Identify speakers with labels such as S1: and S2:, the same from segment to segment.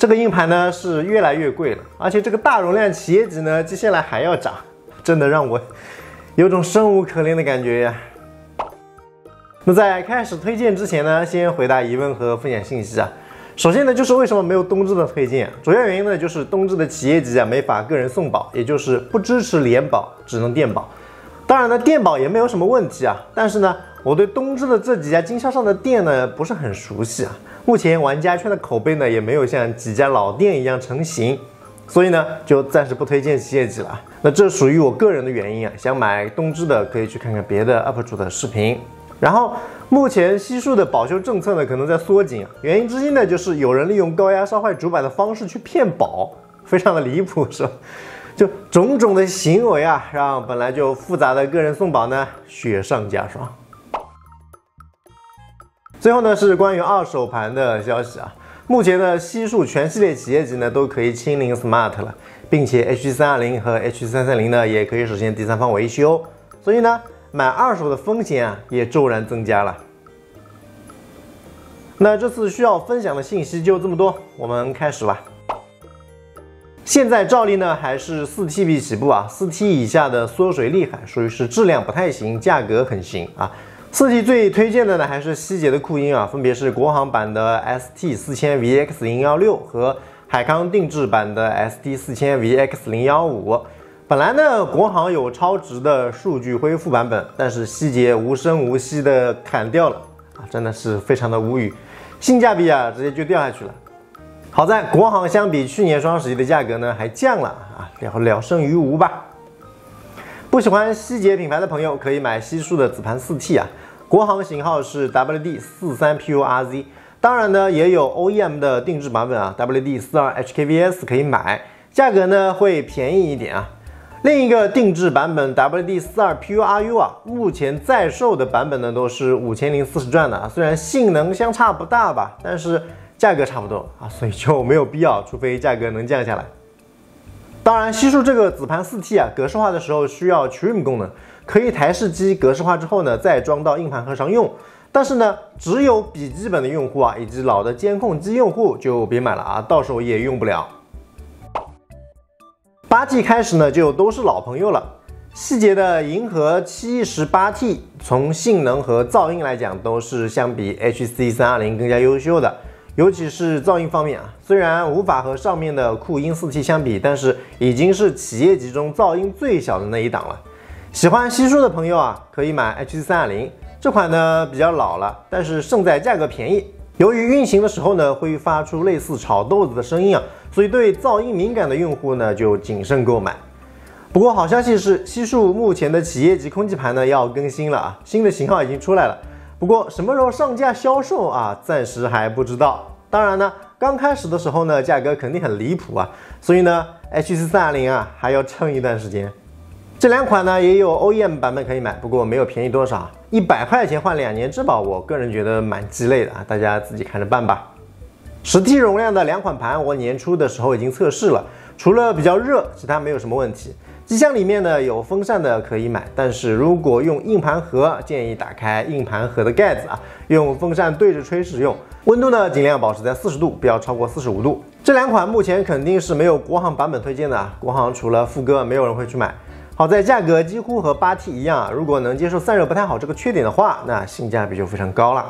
S1: 这个硬盘呢是越来越贵了，而且这个大容量企业级呢接下来还要涨，真的让我有种生无可恋的感觉呀。那在开始推荐之前呢，先回答疑问和分享信息啊。首先呢，就是为什么没有冬至的推荐？主要原因呢，就是冬至的企业级啊没法个人送保，也就是不支持联保，只能电保。当然呢，电保也没有什么问题啊，但是呢，我对冬至的这几家经销商的店呢不是很熟悉啊。目前玩家圈的口碑呢也没有像几家老店一样成型，所以呢就暂时不推荐企业级了。那这属于我个人的原因啊，想买冬至的可以去看看别的 UP 主的视频。然后目前西数的保修政策呢可能在缩紧啊，原因之一呢就是有人利用高压烧坏主板的方式去骗保，非常的离谱是吧？就种种的行为啊，让本来就复杂的个人送保呢雪上加霜。最后呢是关于二手盘的消息啊，目前的西数全系列企业级呢都可以清零 Smart 了，并且 H320 和 H330 呢也可以实现第三方维修，所以呢买二手的风险啊也骤然增加了。那这次需要分享的信息就这么多，我们开始吧。现在照例呢还是 4TB 起步啊，4T 以下的缩水厉害，属于是质量不太行，价格很行啊。4T 最推荐的呢还是希捷的酷鹰啊，分别是国行版的 ST4000VX016 和海康定制版的 ST4000VX015。本来呢国行有超值的数据恢复版本，但是希捷无声无息的砍掉了啊，真的是非常的无语，性价比啊直接就掉下去了。好在国行相比去年双十一的价格呢还降了啊，了胜于无吧。不喜欢希捷品牌的朋友可以买西数的紫盘 4T 啊，国行型号是 WD43PURZ， 当然呢也有 OEM 的定制版本啊 WD42HKVS 可以买，价格呢会便宜一点啊。另一个定制版本 WD42PURU 啊，目前在售的版本呢都是5040转的啊，虽然性能相差不大吧，但是价格差不多啊，所以就没有必要，除非价格能降下来。当然，西数这个紫盘 4T 啊，格式化的时候需要 Trim 功能，可以台式机格式化之后呢，再装到硬盘盒上用。但是呢，只有笔记本的用户啊，以及老的监控机用户就别买了啊，到时候也用不了。8T 开始呢，就都是老朋友了。希捷的银河718T 从性能和噪音来讲，都是相比 HC320 更加优秀的。尤其是噪音方面啊，虽然无法和上面的酷鹰 4T 相比，但是已经是企业级中噪音最小的那一档了。喜欢西数的朋友啊，可以买 HC320， 这款呢比较老了，但是胜在价格便宜。由于运行的时候呢会发出类似炒豆子的声音啊，所以对噪音敏感的用户呢就谨慎购买。不过好消息是，西数目前的企业级空气盘呢要更新了啊，新的型号已经出来了。不过什么时候上架销售啊，暂时还不知道。当然呢，刚开始的时候呢，价格肯定很离谱啊，所以呢 ，HC320 啊还要撑一段时间。这两款呢也有 OEM 版本可以买，不过没有便宜多少，100块钱换2年质保，我个人觉得蛮鸡肋的啊，大家自己看着办吧。10T 容量的两款盘，我年初的时候已经测试了，除了比较热，其他没有什么问题。机箱里面呢有风扇的可以买，但是如果用硬盘盒，建议打开硬盘盒的盖子啊，用风扇对着吹使用，温度呢尽量保持在40度，不要超过45度。这两款目前肯定是没有国行版本推荐的啊，国行除了副歌，没有人会去买。好在价格几乎和8T 一样啊，如果能接受散热不太好这个缺点的话，那性价比就非常高了。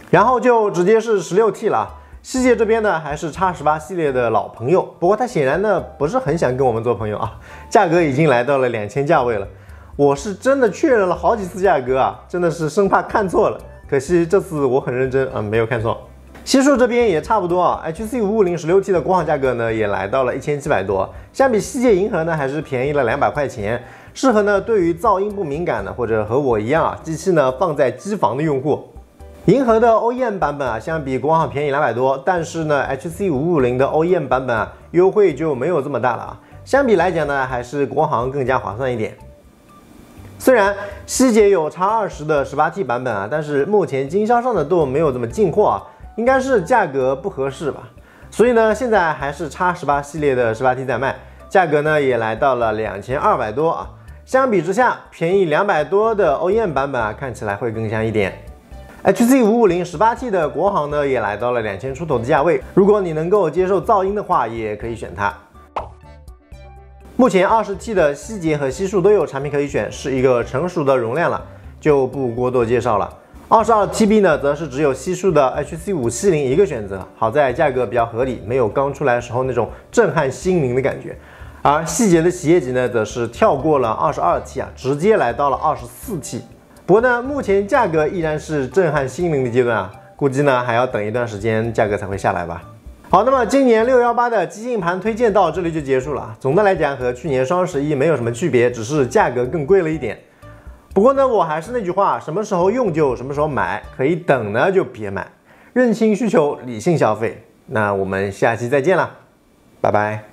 S1: 然后就直接是16T 了。希捷这边呢还是 X18 系列的老朋友，不过他显然呢不是很想跟我们做朋友啊，价格已经来到了2000价位了。我是真的确认了好几次价格啊，真的是生怕看错了，可惜这次我很认真啊，没有看错。西数这边也差不多啊 ，HC550 16T 的国行价格呢也来到了1700多，相比希捷银河呢还是便宜了200块钱，适合呢对于噪音不敏感的或者和我一样啊，机器呢放在机房的用户。银河的 OEM 版本啊，相比国行便宜200多，但是呢 HC550 的 OEM 版本啊，优惠就没有这么大了啊。相比来讲呢，还是国行更加划算一点。虽然希捷有 X20 的 18T 版本啊，但是目前经销商的都没有这么进货啊，应该是价格不合适吧。所以呢，现在还是 X18 系列的 18T 在卖，价格呢也来到了2200多啊。相比之下，便宜200多的 OEM 版本啊，看起来会更香一点。HC550 18T 的国行呢也来到了2000出头的价位，如果你能够接受噪音的话，也可以选它。目前20T 的希捷和希数都有产品可以选，是一个成熟的容量了，就不过多介绍了。22TB 呢，则是只有希数的 HC570一个选择，好在价格比较合理，没有刚出来的时候那种震撼心灵的感觉。而希捷的企业级呢，则是跳过了22T直接来到了24T。不过呢，目前价格依然是震撼心灵的阶段估计呢还要等一段时间，价格才会下来吧。好，那么今年618的机芯盘推荐到这里就结束了。总的来讲，和去年双11没有什么区别，只是价格更贵了一点。不过呢，我还是那句话，什么时候用就什么时候买，可以等呢就别买，认清需求，理性消费。那我们下期再见了，拜拜。